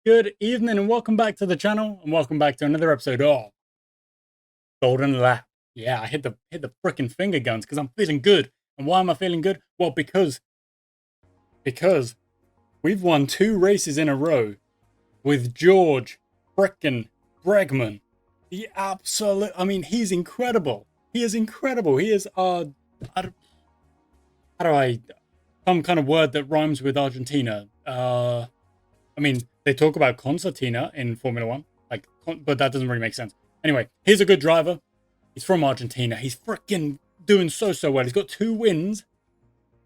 Good evening and welcome back to the channel and welcome back to another episode of Golden Lap. Yeah, I hit the freaking finger guns because I'm feeling good. And why am I feeling good? Well, because we've won 2 races in a row with George frickin' Bregman. The absolute, I mean, he's incredible. He is incredible. He is some kind of word that rhymes with Argentina. I mean, they talk about concertina in Formula One, but that doesn't really make sense. Anyway, he's a good driver. He's from Argentina. He's freaking doing so well. He's got 2 wins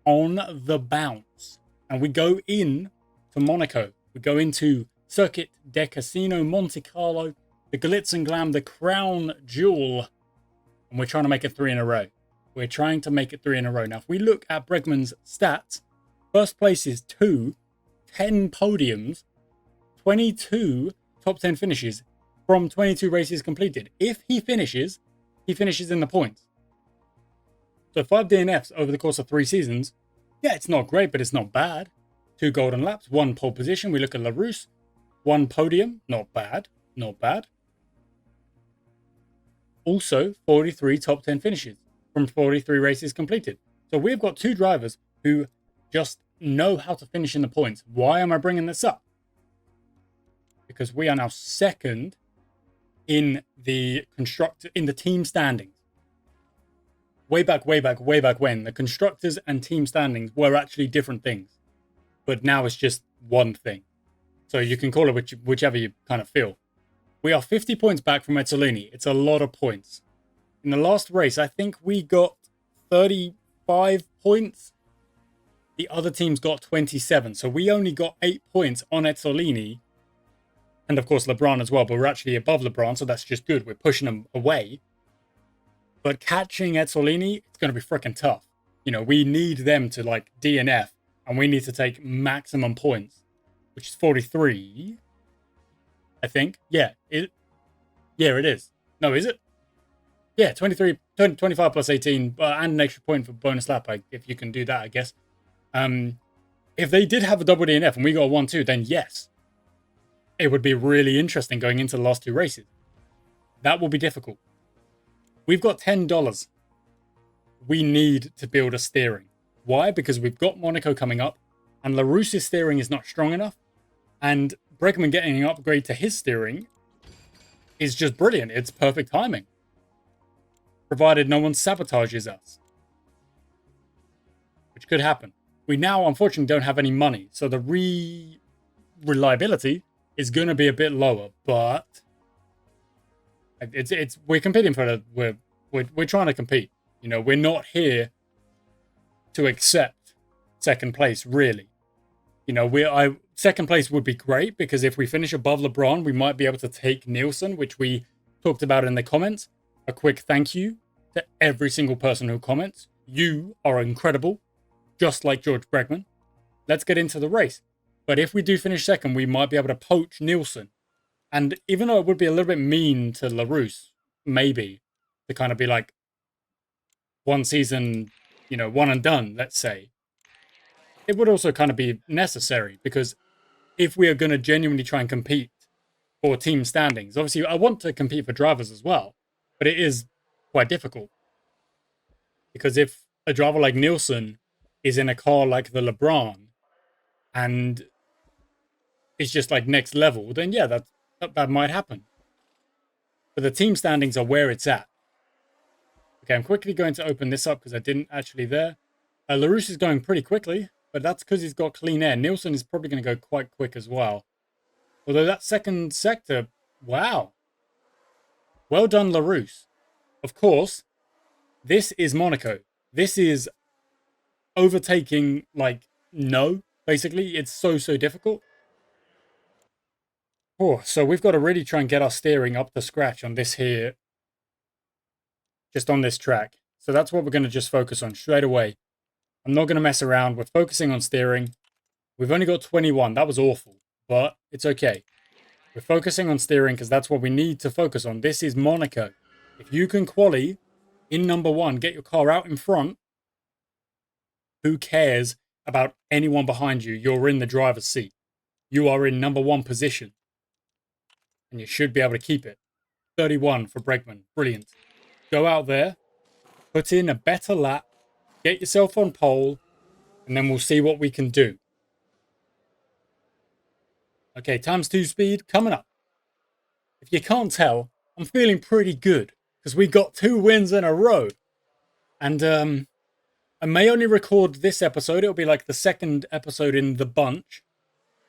on the bounce. And we go in to Monaco. We go into Circuit de Casino Monte Carlo, the glitz and glam, the crown jewel. And we're trying to make it 3 in a row. We're trying to make it 3 in a row. Now, if we look at Bregman's stats, first place is 2, 10 podiums, 22 top 10 finishes from 22 races completed. If he finishes in the points. So 5 DNFs over the course of 3 seasons. Yeah, it's not great, but it's not bad. 2 golden laps, 1 pole position. We look at LaRousse, 1 podium. Not bad. Not bad. Also, 43 top 10 finishes from 43 races completed. So we've got 2 drivers who just know how to finish in the points. Why am I bringing this up? Because we are now second in the team standings. Way back when, the constructors and team standings were actually different things. But now it's just one thing. So you can call it whichever you kind of feel. We are 50 points back from Ezzolini. It's a lot of points. In the last race, I think we got 35 points. The other teams got 27. So we only got 8 points on Ezzolini. And of course, LeBron as well. But we're actually above LeBron, so that's just good. We're pushing them away. But catching Ezzolini, it's going to be freaking tough. You know, we need them to like DNF. And we need to take maximum points, which is 43. I think. Yeah, it is. No, is it? Yeah, 25 plus 18, and an extra point for bonus lap, if you can do that, I guess. If they did have a double DNF and we got a 1-2, then yes, it would be really interesting going into the last 2 races. That will be difficult. We've got $10. We need to build a steering. Why? Because we've got Monaco coming up, and LaRousse's steering is not strong enough, and Bregman getting an upgrade to his steering is just brilliant. It's perfect timing. Provided no one sabotages us. Which could happen. We now, unfortunately, don't have any money. So the reliability is going to be a bit lower. But we're competing for we're trying to compete. You know, we're not here to accept second place, really. You know, second place would be great because if we finish above LeBron, we might be able to take Nielsen, which we talked about in the comments. A quick thank you to every single person who comments. You are incredible, just like George Bregman. Let's get into the race. But if we do finish second, we might be able to poach Nielsen. And even though it would be a little bit mean to LaRousse, maybe, to kind of be like, one season, you know, one and done, let's say, it would also kind of be necessary because if we are going to genuinely try and compete for team standings, obviously I want to compete for drivers as well, but it is quite difficult because if a driver like Nielsen is in a car like the LeBron and it's just like next level, then yeah, that might happen. But the team standings are where it's at. Okay, I'm quickly going to open this up because I didn't actually there. LaRousse is going pretty quickly, but that's because he's got clean air. Nielsen is probably going to go quite quick as well. Although that second sector, wow. Well done, LaRousse. Of course, this is Monaco. This is overtaking, like, no, basically. It's so difficult. Oh, so we've got to really try and get our steering up to scratch on this here. Just on this track. So that's what we're going to just focus on straight away. I'm not going to mess around. We're focusing on steering. We've only got 21. That was awful, but it's okay. We're focusing on steering because that's what we need to focus on. This is Monaco. If you can quali in number 1, get your car out in front, who cares about anyone behind you? You're in the driver's seat. you are in number 1 position. And you should be able to keep it. 31 for Bregman. Brilliant. Go out there, put in a better lap, get yourself on pole, and then we'll see what we can do. Okay, ×2 speed coming up. If you can't tell, I'm feeling pretty good because we got 2 wins in a row. And I may only record this episode. It'll be like the second episode in the bunch.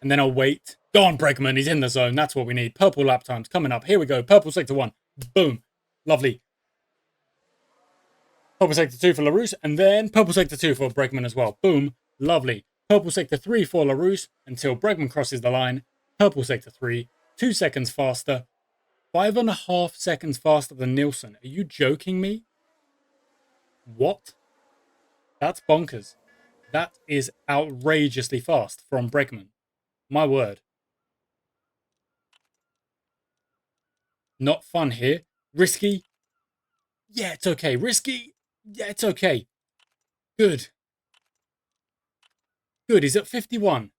And then I'll wait. Go on, Bregman. He's in the zone. That's what we need. Purple lap times coming up. Here we go. Purple sector 1. Boom. Lovely. Purple sector 2 for LaRousse. And then purple sector 2 for Bregman as well. Boom. Lovely. Purple sector 3 for LaRousse until Bregman crosses the line. Purple sector 3. 2 seconds faster. 5.5 seconds faster than Nielsen. Are you joking me? What? That's bonkers. That is outrageously fast from Bregman. My word. Not fun here. Risky. Yeah, it's okay. Risky. Yeah, it's okay. Good. Good. He's at 51.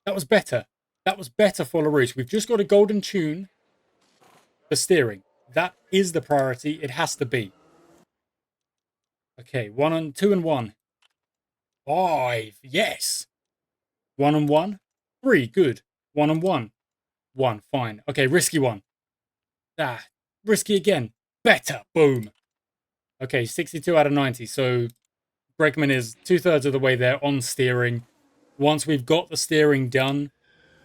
That was better. That was better for LaRousse. We've just got a golden tune. The steering. That is the priority. It has to be. Okay, 2 and 1. 5. Yes. 1 and 1. 3. Good. 1 and 1. 1. Fine. Okay, risky 1. Ah, risky again. Better. Boom. Okay, 62 out of 90. So Bregman is 2/3 of the way there on steering. Once we've got the steering done,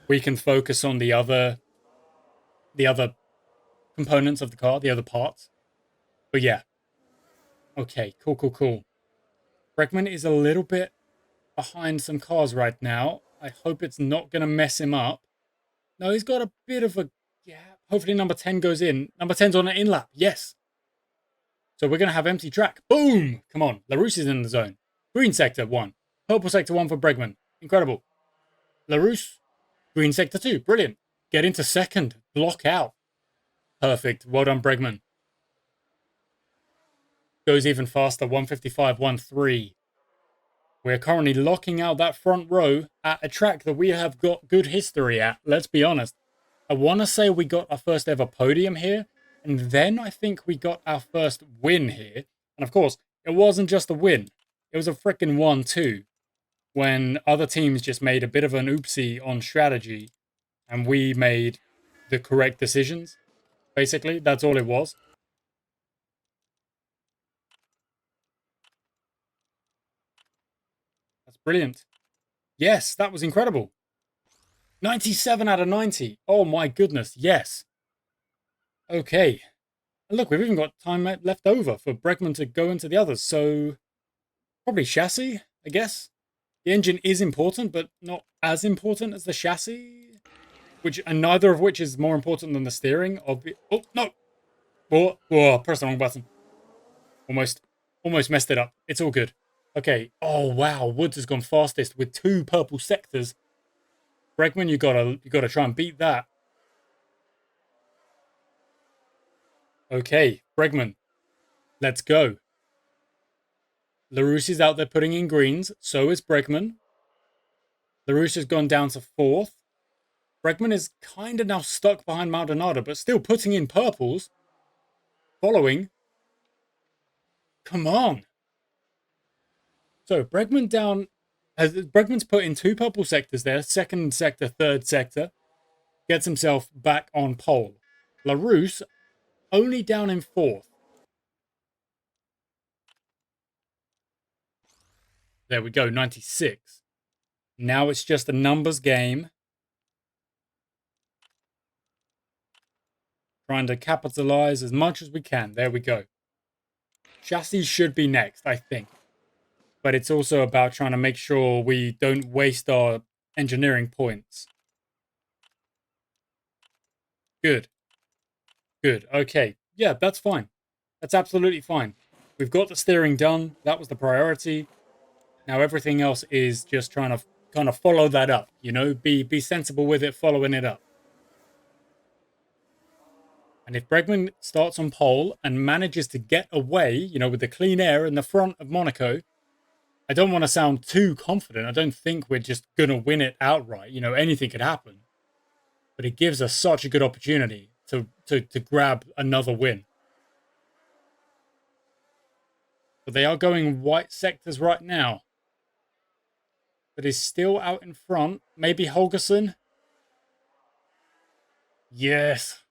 we can focus on the other components of the car, the other parts. But yeah. Okay, cool. Bregman is a little bit behind some cars right now. I hope it's not going to mess him up. No, he's got a bit of a gap. Hopefully number 10 goes in. Number 10's on an in-lap. Yes. So we're going to have empty track. Boom! Come on. LaRousse is in the zone. Green sector 1. Purple sector 1 for Bregman. Incredible. LaRousse. Green sector 2. Brilliant. Get into second. Block out. Perfect. Well done, Bregman. Goes even faster. 155.13. We're currently locking out that front row at a track that we have got good history at. Let's be honest. I want to say we got our first ever podium here. And then I think we got our first win here. And of course, it wasn't just a win. It was a freaking 1-2. When other teams just made a bit of an oopsie on strategy. And we made the correct decisions. Basically, that's all it was. That's brilliant. Yes, that was incredible. 97 out of 90. Oh my goodness, yes. Okay. And look, we've even got time left over for Bregman to go into the others. So, probably chassis, I guess. The engine is important, but not as important as the chassis. And neither of which is more important than the steering. Oh, no. Oh, press the wrong button. Almost messed it up. It's all good. Okay. Oh, wow. Woods has gone fastest with 2 purple sectors. Bregman, you gotta try and beat that. Okay, Bregman. Let's go. LaRousse is out there putting in greens. So is Bregman. LaRousse has gone down to 4th. Bregman is kind of now stuck behind Maldonado, but still putting in purples. Following. Come on. So Bregman's put in 2 purple sectors there. 2nd sector, 3rd sector. Gets himself back on pole. LaRousse only down in 4th. There we go, 96. Now it's just a numbers game. Trying to capitalize as much as we can. There we go. Chassis should be next, I think. But it's also about trying to make sure we don't waste our engineering points. Good. Good. Okay. Yeah, that's fine. That's absolutely fine. We've got the steering done. That was the priority. Now everything else is just trying to kind of follow that up. You know, be sensible with it, following it up. And if Bregman starts on pole and manages to get away, you know, with the clean air in the front of Monaco, I don't want to sound too confident. I don't think we're just going to win it outright. You know, anything could happen. but it gives us such a good opportunity to grab another win. But they are going white sectors right now. But is still out in front. Maybe Holgerson. Yes.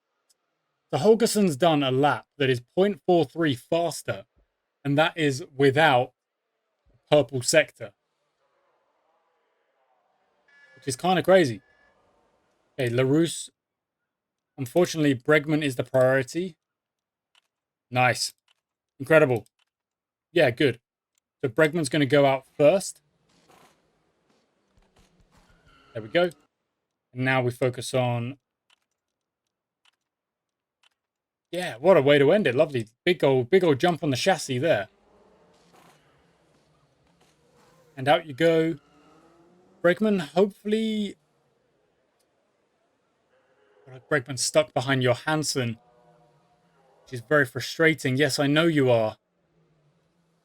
So Holgerson's done a lap that is 0.43 faster. And that is without purple sector. Which is kind of crazy. Okay, LaRousse. Unfortunately, Bregman is the priority. Nice. Incredible. Yeah, good. So Bregman's going to go out first. There we go. And now we focus on... Yeah, what a way to end it. Lovely. Big old jump on the chassis there. And out you go. Bregman, hopefully... Bregman's stuck behind Johansson, which is very frustrating. Yes, I know you are.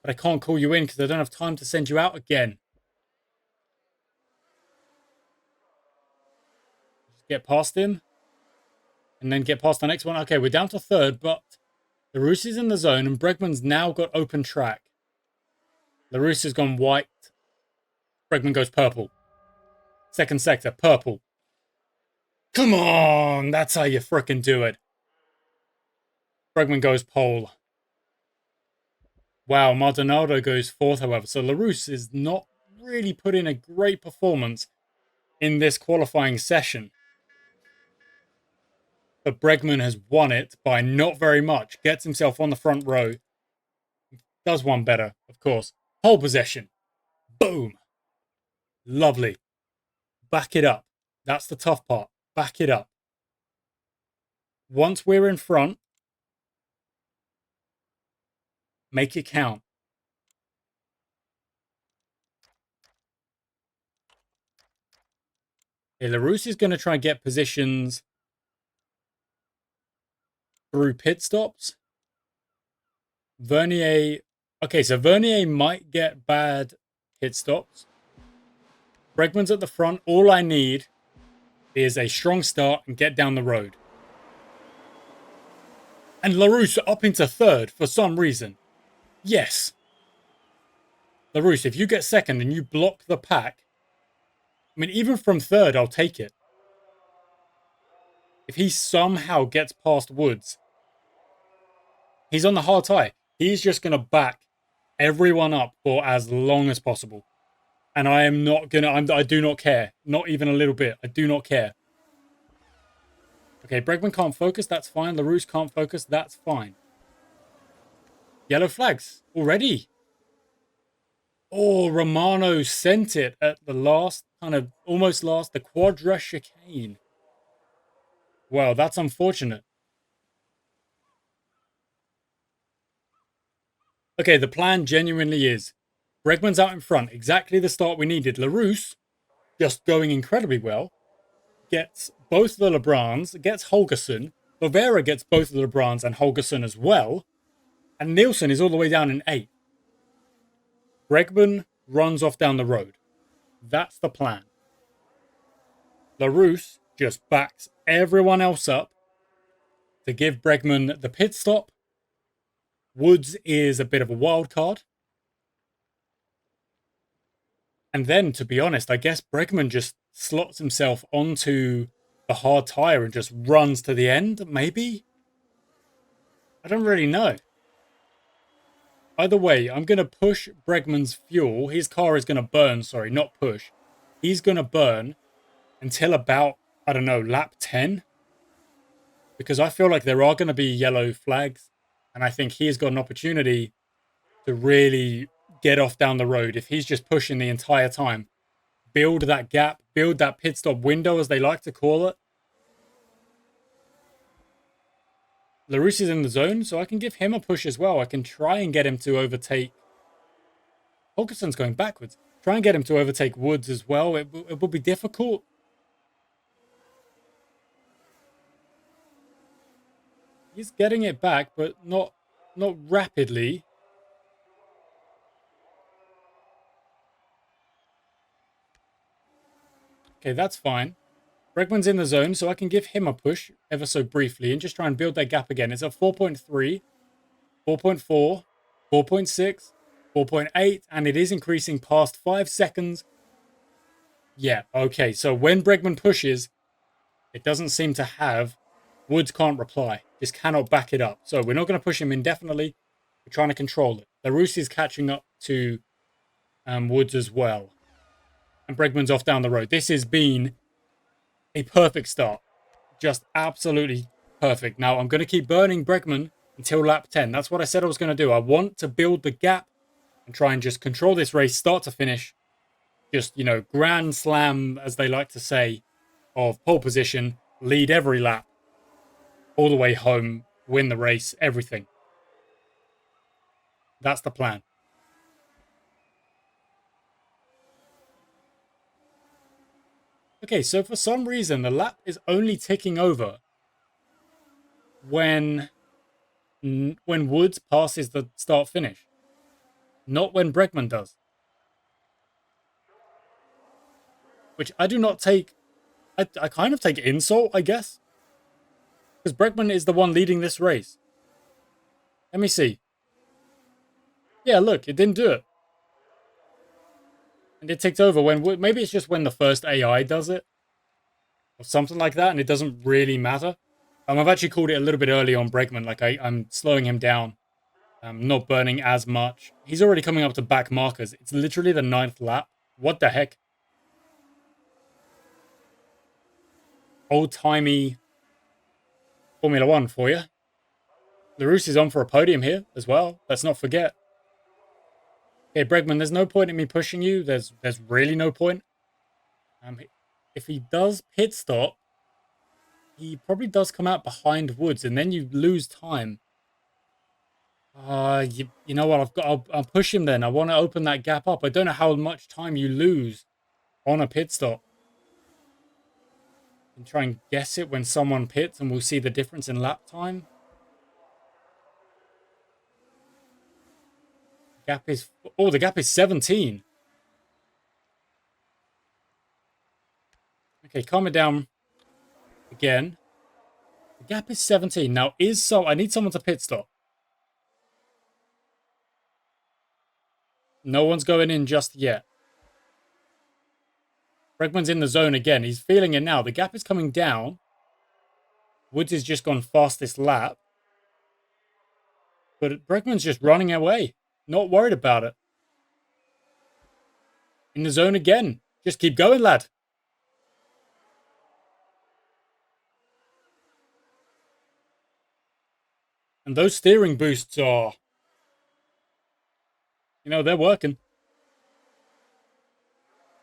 But I can't call you in because I don't have time to send you out again. Just get past him. And then get past the next one. Okay, we're down to third, but LaRousse is in the zone and Bregman's now got open track. LaRousse has gone white. Bregman goes purple. Second sector, purple. Come on! That's how you frickin' do it. Bregman goes pole. Wow, Maldonado goes fourth, however. So LaRousse is not really put in a great performance in this qualifying session. But Bregman has won it by not very much. Gets himself on the front row. Does one better, of course. Pole possession. Boom. Lovely. Back it up. That's the tough part. Back it up. Once we're in front, make it count. Okay, LaRousse is going to try and get positions through pit stops. Vernier... Okay, so Vernier might get bad pit stops. Bregman's at the front. All I need is a strong start and get down the road. And LaRousse up into third for some reason. Yes. LaRousse, if you get second and you block the pack, I mean, even from third, I'll take it. If he somehow gets past Woods, he's on the hard tie. He's just going to back everyone up for as long as possible. And I am not going to... I do not care. Not even a little bit. I do not care. Okay, Bregman can't focus. That's fine. LaRousse can't focus. That's fine. Yellow flags already. Oh, Romano sent it at the last, almost last, the quadra chicane. Well, that's unfortunate. Okay, the plan genuinely is Bregman's out in front. Exactly the start we needed. LaRousse, just going incredibly well, gets both the LeBrons, gets Holgerson. Lovera gets both the LeBrons and Holgerson as well. And Nielsen is all the way down in 8th. Bregman runs off down the road. That's the plan. LaRousse just backs everyone else up to give Bregman the pit stop. Woods is a bit of a wild card. And then, to be honest, I guess Bregman just slots himself onto the hard tyre and just runs to the end, maybe? I don't really know. Either way, I'm going to push Bregman's fuel. His car is going to burn, sorry, not push. He's going to burn until about, I don't know, lap 10. Because I feel like there are going to be yellow flags. And I think he's got an opportunity to really get off down the road if he's just pushing the entire time. Build that gap, build that pit stop window, as they like to call it. LaRousse is in the zone, so I can give him a push as well. I can try and get him to overtake... Holgerson's going backwards. Try and get him to overtake Woods as well. It will be difficult. He's getting it back, but not rapidly. Okay, that's fine. Bregman's in the zone, so I can give him a push ever so briefly and just try and build that gap again. It's at 4.3, 4.4, 4.6, 4.8, and it is increasing past 5 seconds. Yeah, okay, so when Bregman pushes, it doesn't seem to have... Woods can't reply. Just cannot back it up. So we're not going to push him indefinitely. We're trying to control it. Larousse is catching up to Woods as well. And Bregman's off down the road. This has been a perfect start. Just absolutely perfect. Now, I'm going to keep burning Bregman until lap 10. That's what I said I was going to do. I want to build the gap and try and just control this race start to finish. Just, you know, grand slam, as they like to say, of pole position, lead every lap, all the way home, win the race, everything. That's the plan. Okay, so for some reason, the lap is only ticking over when Woods passes the start finish, not when Bregman does. Which I do not take... I kind of take insult, I guess. Because Bregman is the one leading this race. Let me see. Yeah, look, it didn't do it. And it ticked over when... Maybe it's just when the first AI does it. Or something like that, and it doesn't really matter. I've actually called it a little bit early on Bregman. Like, I'm slowing him down. Not burning as much. He's already coming up to back markers. It's literally the 9th lap. What the heck? Old-timey Formula 1 for you. Larousse is on for a podium here as well. Let's not forget. Okay, Bregman, there's no point in me pushing you. There's really no point. If he does pit stop, he probably does come out behind Woods, and then you lose time. You know what? I'll push him then. I want to open that gap up. I don't know how much time you lose on a pit stop. And try and guess it when someone pits, and we'll see the difference in lap time. Gap is... Oh, the gap is 17. Okay, calm it down again. The gap is 17. Now, I need someone to pit stop. No one's going in just yet. Bregman's in the zone again. He's feeling it now. The gap is coming down. Woods has just gone fastest lap. But Bregman's just running away. Not worried about it. In the zone again. Just keep going, lad. And those steering boosts are... You know, they're working.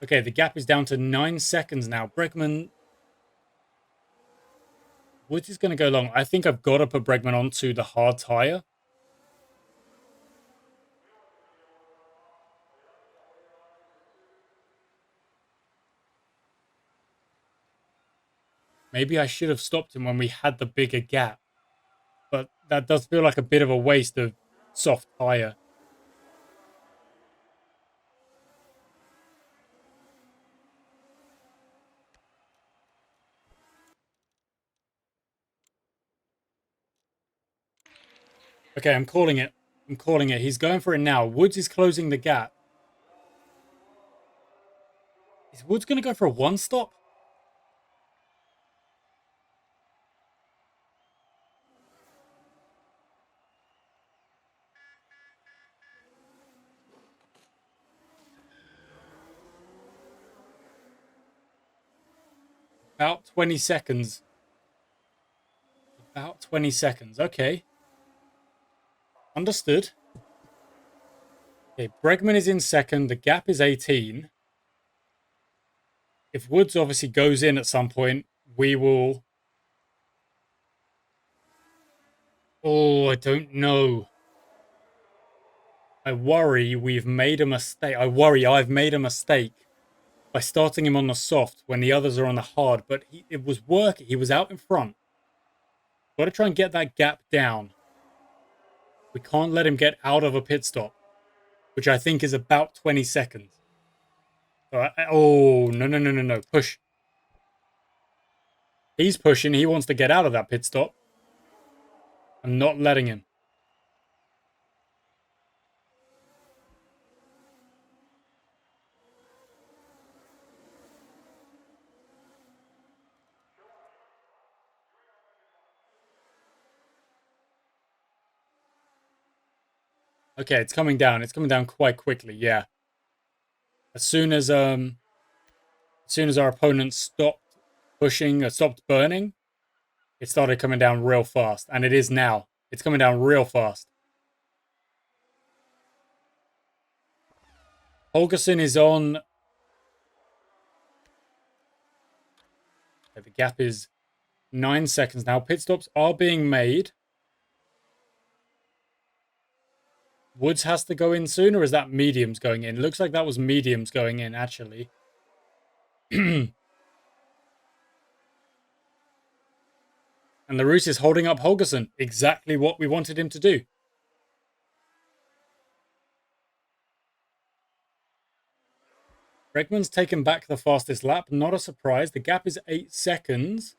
Okay, the gap is down to 9 seconds now. Bregman... Woods is going to go long. I think I've got to put Bregman onto the hard tire. Maybe I should have stopped him when we had the bigger gap. But that does feel like a bit of a waste of soft tire. Okay, I'm calling it. I'm calling it. He's going for it now. Woods is closing the gap. Is Woods going to go for a one stop? About 20 seconds. About 20 seconds. Okay. Understood. Okay, Bregman is in second. The gap is 18. If Woods obviously goes in at some point, we will... Oh, I don't know. I worry we've made a mistake. I worry I've made a mistake by starting him on the soft when the others are on the hard. But it was working. He was out in front. Got to try and get that gap down. We can't let him get out of a pit stop, which I think is about 20 seconds. So oh, no. Push. He's pushing. He wants to get out of that pit stop. I'm not letting him. Okay, it's coming down. It's coming down quite quickly. Yeah. As soon as our opponent stopped pushing or stopped burning, it started coming down real fast, and it is now. It's coming down real fast. Holgerson is on. The gap is 9 seconds now. Pit stops are being made. Woods has to go in soon, or is that mediums going in? Looks like that was mediums going in, actually. And LaRousse is holding up Holgerson. Exactly what we wanted him to do. Bregman's taken back the fastest lap. Not a surprise. The gap is 8 seconds.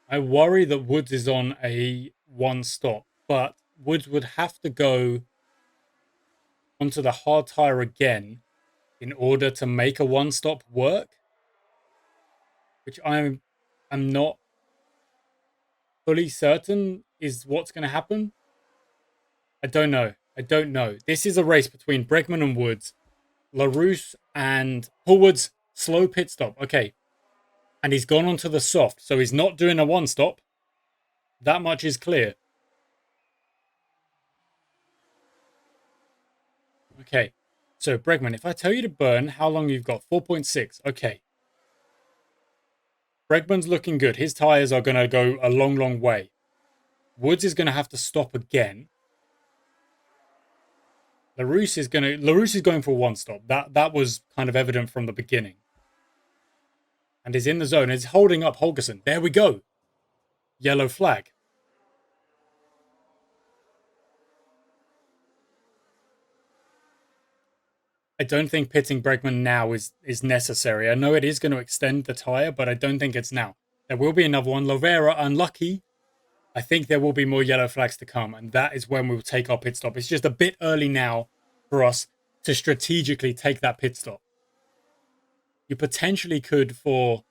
I worry that Woods is on a one stop, but Woods would have to go onto the hard tire again in order to make a one stop work, which I'm not fully certain is what's going to happen. I don't know. This is a race between Bregman and Woods. LaRousse and Paul Woods, slow pit stop. Okay. And he's gone onto the soft, so he's not doing a one stop. That much is clear. Okay. So, Bregman, if I tell you to burn, how long you've got? 4.6. Okay. Bregman's looking good. His tires are going to go a long, long way. Woods is going to have to stop again. LaRousse is going for a one stop. That was kind of evident from the beginning. And is in the zone. Is holding up Holgerson. There we go. Yellow flag. I don't think pitting Bregman now is necessary. I know it is going to extend the tyre, but I don't think it's now. There will be another one. Lovera, unlucky. I think there will be more yellow flags to come, and that is when we'll take our pit stop. It's just a bit early now for us to strategically take that pit stop. You potentially could for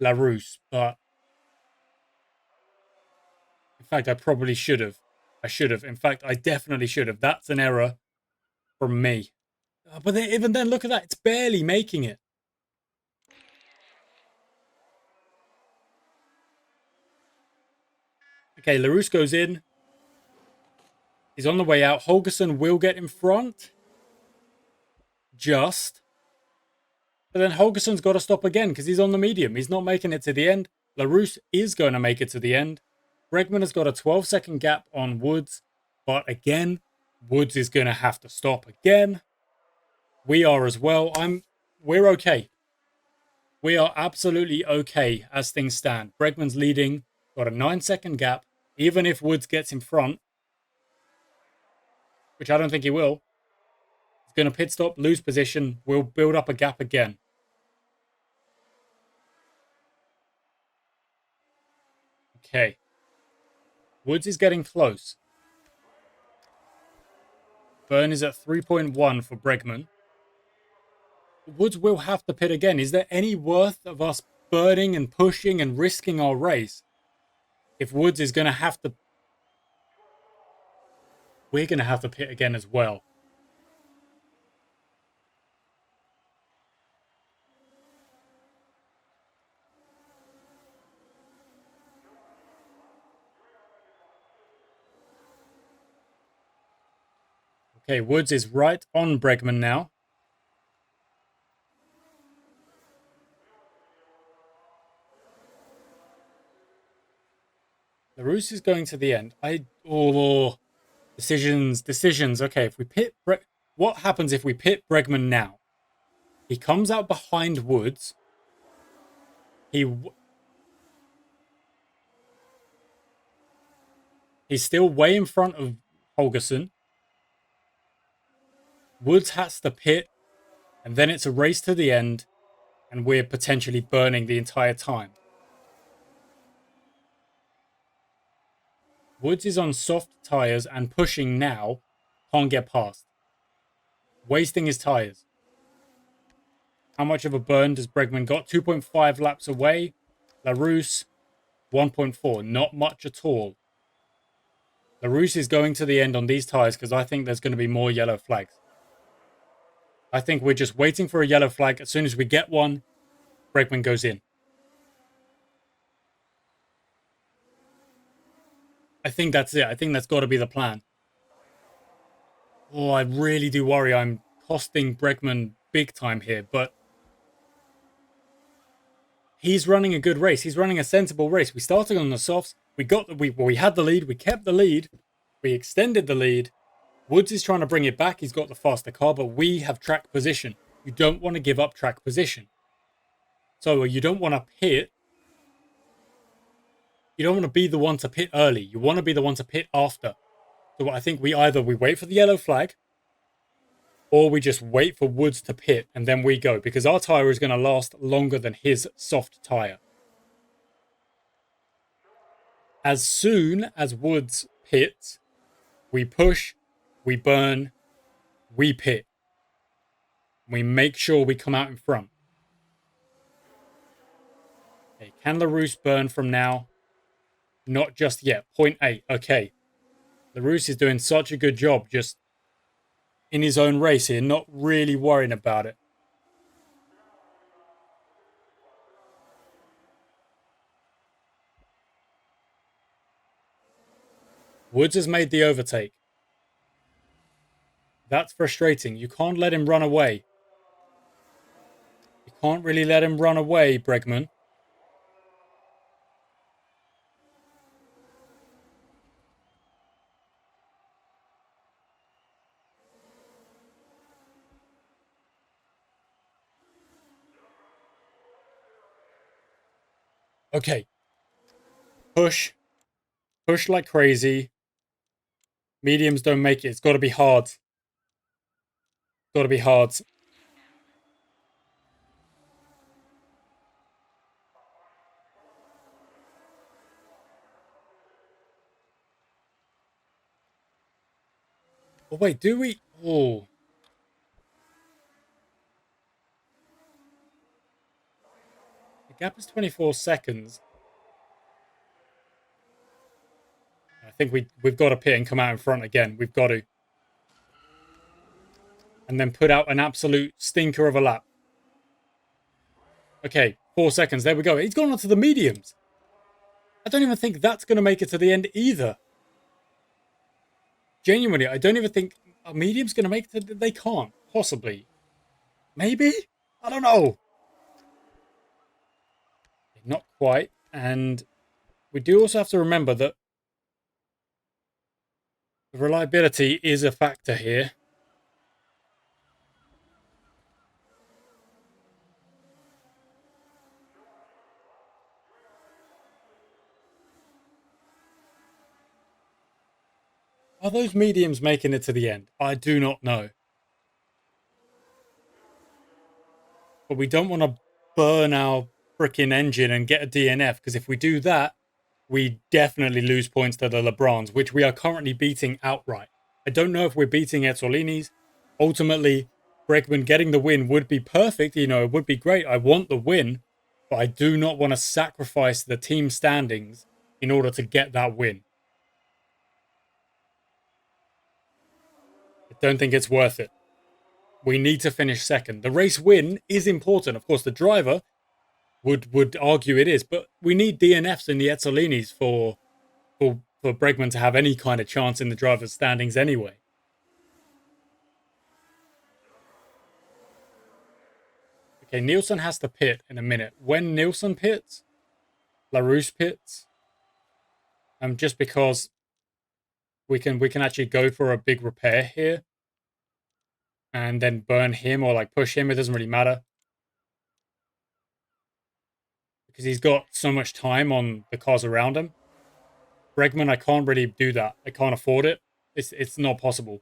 LaRousse, but in fact, I probably should have. I should have. In fact, I definitely should have. That's an error from me. But then, even then, look at that. It's barely making it. Okay, LaRousse goes in. He's on the way out. Holgerson will get in front. Just. But then Holgerson's got to stop again because he's on the medium. He's not making it to the end. LaRousse is going to make it to the end. Bregman has got a 12-second gap on Woods. But again, Woods is going to have to stop again. We are as well. We're okay. We are absolutely okay as things stand. Bregman's leading. Got a 9-second gap. Even if Woods gets in front, which I don't think he will, he's going to pit stop, lose position. We'll build up a gap again. Okay. Woods is getting close. Burn is at 3.1 for Bregman. Woods will have to pit again. Is there any worth of us burning and pushing and risking our race if Woods is going to have to... We're going to have to pit again as well. Okay, Woods is right on Bregman now. LaRousse is going to the end. Decisions. Okay, if we pit... What happens if we pit Bregman now? He comes out behind Woods. He's still way in front of Holgerson. Woods has to pit, and then it's a race to the end, and we're potentially burning the entire time. Woods is on soft tyres and pushing now. Can't get past. Wasting his tyres. How much of a burn does Bregman got? 2.5 laps away. LaRousse, 1.4. Not much at all. LaRousse is going to the end on these tyres because I think there's going to be more yellow flags. I think we're just waiting for a yellow flag. As soon as we get one, Bregman goes in. I think that's it. I think that's got to be the plan. Oh, I really do worry I'm costing Bregman big time here, but he's running a good race. He's running a sensible race. We started on the softs. We had the lead. We kept the lead. We extended the lead. Woods is trying to bring it back. He's got the faster car, but we have track position. You don't want to give up track position. So you don't want to pit. You don't want to be the one to pit early. You want to be the one to pit after. So I think we wait for the yellow flag, or we just wait for Woods to pit and then we go, because our tyre is going to last longer than his soft tyre. As soon as Woods pits, we push, we burn, we pit. We make sure we come out in front. Okay, can LaRousse burn from now? Not just yet. 0.8. Okay. LaRousse is doing such a good job just in his own race here, not really worrying about it. Woods has made the overtake. That's frustrating. You can't let him run away. You can't really let him run away, Bregman. Okay. Push. Push like crazy. Mediums don't make it. It's got to be hard. Got to be hard. Oh, wait, do we? Oh. The gap is 24 seconds. I think we've got to pit and come out in front again. We've got to. And then put out an absolute stinker of a lap. Okay, 4 seconds. There we go. He's gone on to the mediums. I don't even think that's going to make it to the end either. Genuinely, I don't even think a medium's going to make it. They can't. Possibly. Maybe? I don't know. Not quite. And we do also have to remember that the reliability is a factor here. Are those mediums making it to the end? I do not know. But we don't want to burn our freaking engine and get a DNF, because if we do that, we definitely lose points to the LeBrons, which we are currently beating outright. I don't know if we're beating Etzolini's. Ultimately, Bregman getting the win would be perfect. You know, it would be great. I want the win, but I do not want to sacrifice the team standings in order to get that win. I don't think it's worth it. We need to finish second. The race win is important. Of course, the driver would argue it is, but we need DNFs in the Etzolinis for Bregman to have any kind of chance in the driver's standings anyway. Okay, Nielsen has to pit in a minute. When Nielsen pits, LaRousse pits. Just because we can actually go for a big repair here and then burn him or like push him. It doesn't really matter, because he's got so much time on the cars around him. Bregman, I can't really do that. I can't afford it. It's not possible.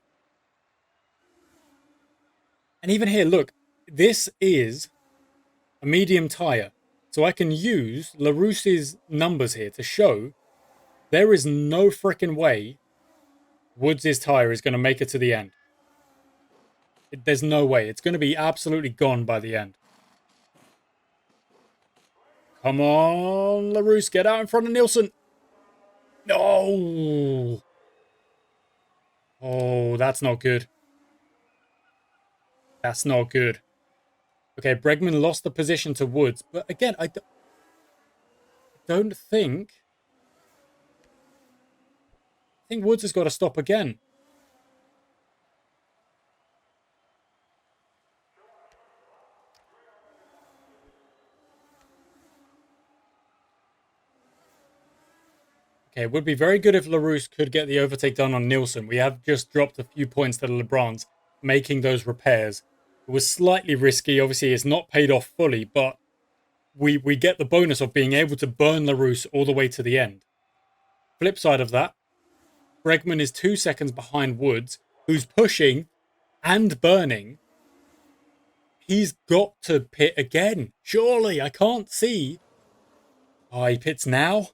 And even here, look, this is a medium tire. So I can use Larousse's numbers here to show there is no freaking way Woods' tire is going to make it to the end. There's no way. It's going to be absolutely gone by the end. Come on, Larousse, get out in front of Nielsen. No. Oh, that's not good. That's not good. Okay, Bregman lost the position to Woods. But again, I don't think... I think Woods has got to stop again. Okay, it would be very good if Larousse could get the overtake done on Nielsen. We have just dropped a few points to LeBron's, making those repairs. It was slightly risky. Obviously, it's not paid off fully, but we get the bonus of being able to burn Larousse all the way to the end. Flip side of that, Bregman is 2 seconds behind Woods, who's pushing and burning. He's got to pit again. Surely, I can't see. Oh, he pits now?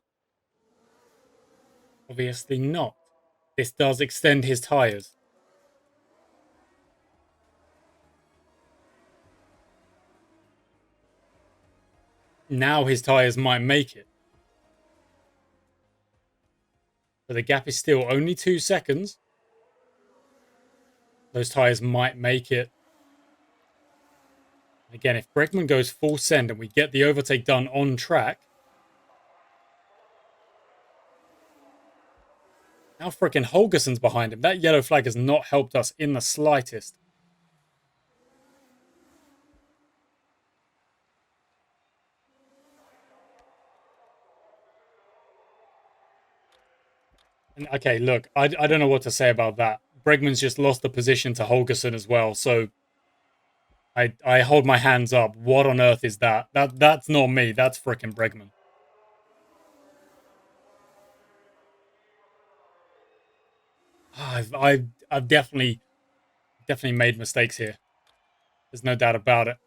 Obviously not. This does extend his tyres. Now his tyres might make it. But the gap is still only 2 seconds. Those tyres might make it. Again, if Bregman goes full send and we get the overtake done on track. Now frickin' Holgerson's behind him. That yellow flag has not helped us in the slightest. And okay, look, I don't know what to say about that. Bregman's just lost the position to Holgerson as well, so I hold my hands up. What on earth is that? That's not me. That's frickin' Bregman. I've definitely made mistakes here. There's no doubt about it.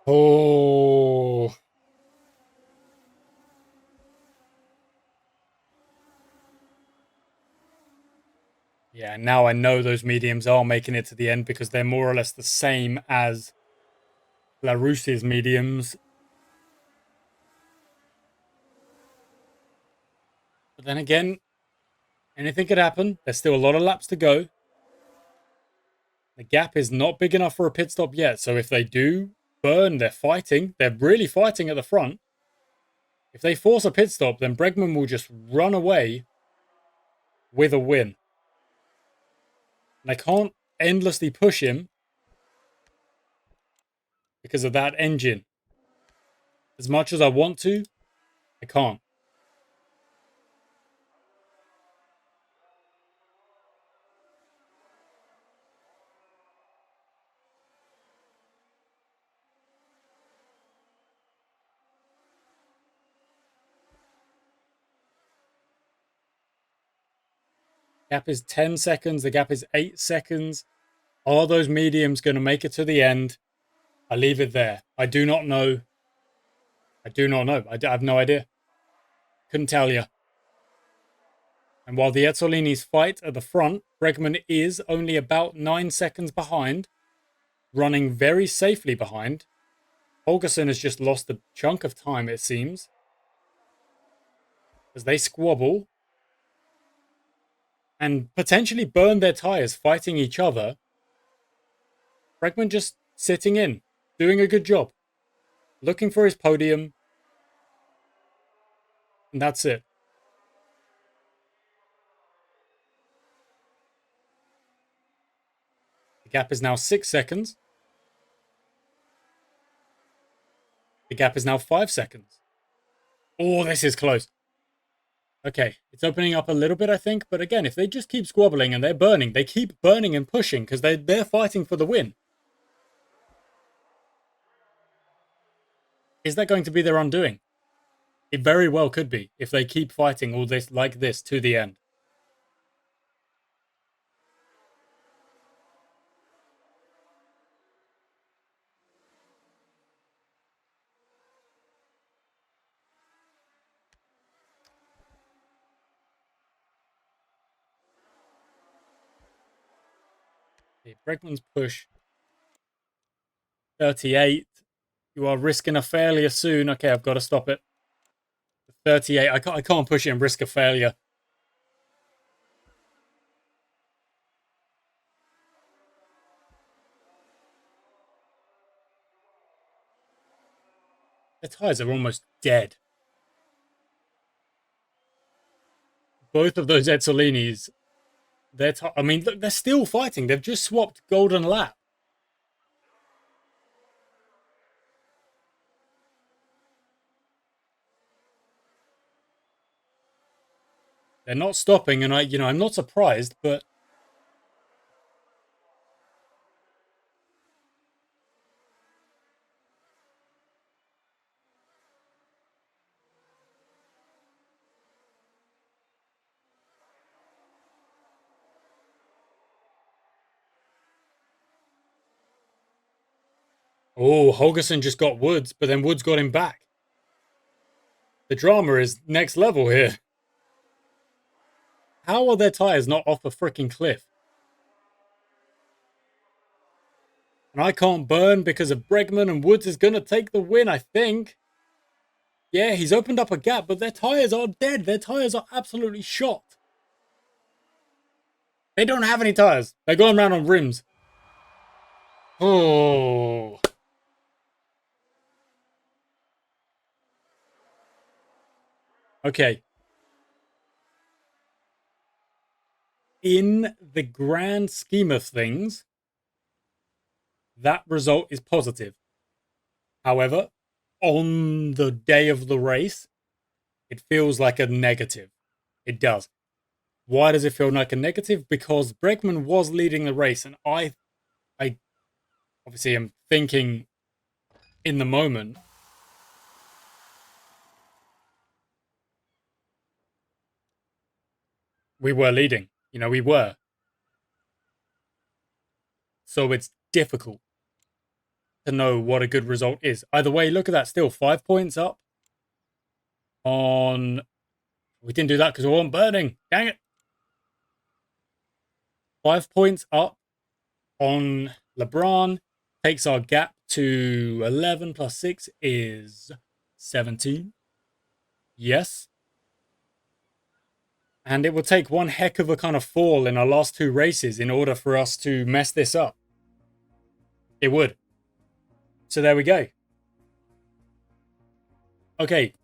Oh. Yeah, now I know those mediums are making it to the end because they're more or less the same as Larousse's mediums. But then again, anything could happen. There's still a lot of laps to go. The gap is not big enough for a pit stop yet. So if they do burn, they're fighting. They're really fighting at the front. If they force a pit stop, then Bregman will just run away with a win. And I can't endlessly push him because of that engine. As much as I want to, I can't. Gap is 10 seconds. The gap is 8 seconds. Are those mediums going to make it to the end? I leave it there. I do not know. I do not know. I have no idea. Couldn't tell you. And while the Ezzolinis fight at the front, Bregman is only about 9 seconds behind, running very safely behind. Holgerson has just lost a chunk of time, it seems, as they squabble and potentially burn their tyres fighting each other. Bregman just sitting in, doing a good job, looking for his podium, and that's it. The gap is now 6 seconds. The gap is now 5 seconds. Oh, this is close. Okay, it's opening up a little bit, I think. But again, if they just keep squabbling and they're burning, they keep burning and pushing because they're fighting for the win. Is that going to be their undoing? It very well could be if they keep fighting all this like this to the end. Okay, Bregman's push 38. You are risking a failure soon. Okay, I've got to stop it. 38. I can't push it and risk a failure. The tires are almost dead. Both of those Ezzolinis, I mean, look, they're still fighting. They've just swapped golden lap. They're not stopping, and I'm not surprised, but oh, Holgerson just got Woods, but then Woods got him back. The drama is next level here. How are their tires not off a freaking cliff? And I can't burn because of Bregman, and Woods is going to take the win, I think. Yeah, he's opened up a gap, but their tires are dead. Their tires are absolutely shot. They don't have any tires. They're going around on rims. Oh. Okay. In the grand scheme of things, that result is positive. However, on the day of the race, it feels like a negative. It does. Why does it feel like a negative? Because Bregman was leading the race, and I obviously am thinking in the moment. We were leading. We were. So it's difficult to know what a good result is. Either way, look at that. Still 5 points up on... We didn't do that because we weren't burning. Dang it. 5 points up on LeBron. Takes our gap to 11 plus 6 is 17. Yes. And it will take one heck of a kind of fall in our last 2 races in order for us to mess this up. It would. So there we go. Okay.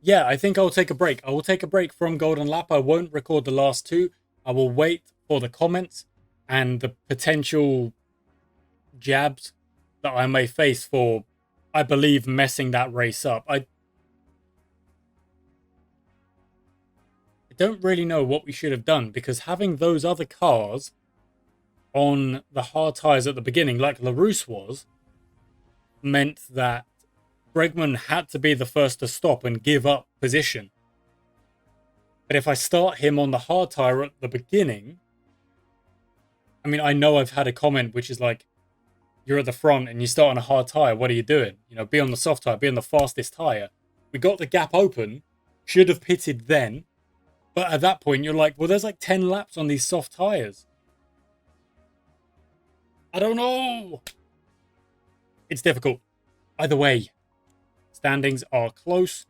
Yeah, I think I'll take a break. I will take a break from Golden Lap. I won't record the last 2. I will wait for the comments and the potential jabs that I may face for, I believe, messing that race up. I don't really know what we should have done, because having those other cars on the hard tires at the beginning, like LaRousse was, meant that Bregman had to be the first to stop and give up position. But if I start him on the hard tire at the beginning, I mean, I know I've had a comment which is like, you're at the front and you start on a hard tire, what are you doing? Be on the soft tire, be on the fastest tire. We got the gap open, should have pitted then, but at that point you're like, well, there's like 10 laps on these soft tires. I don't know. It's difficult. Either way, standings are close,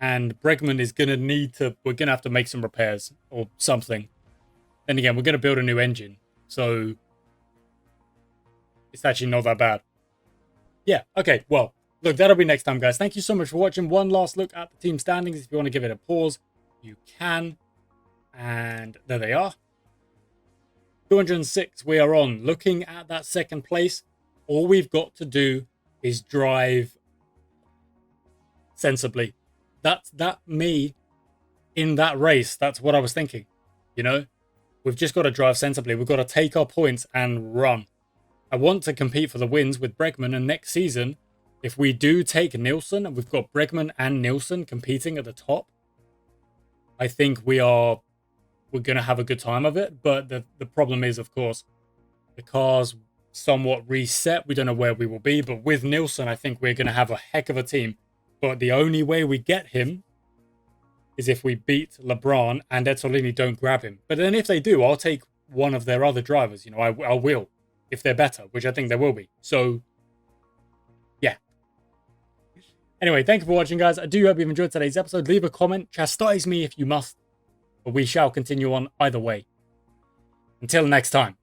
and Bregman is going to we're going to have to make some repairs or something. Then again, we're going to build a new engine, so it's actually not that bad. Yeah, okay, well, look, that'll be next time, guys. Thank you so much for watching. One last look at the team standings. If you want to give it a pause, you can. And there they are. 206 we are on. Looking at that second place, all we've got to do is drive sensibly. That me in that race, that's what I was thinking. We've just got to drive sensibly. We've got to take our points and run. I want to compete for the wins with Bregman, and next season, if we do take Nielsen, and we've got Bregman and Nielsen competing at the top, I think we're going to have a good time of it. But the problem is, of course, the car's somewhat reset. We don't know where we will be, but with Nielsen, I think we're going to have a heck of a team. But the only way we get him is if we beat LeBron and Ezzolini don't grab him. But then if they do, I'll take one of their other drivers. You know, I will, if they're better, which I think there will be. So, yeah. Anyway, thank you for watching, guys. I do hope you've enjoyed today's episode. Leave a comment. Chastise me if you must. But we shall continue on either way. Until next time.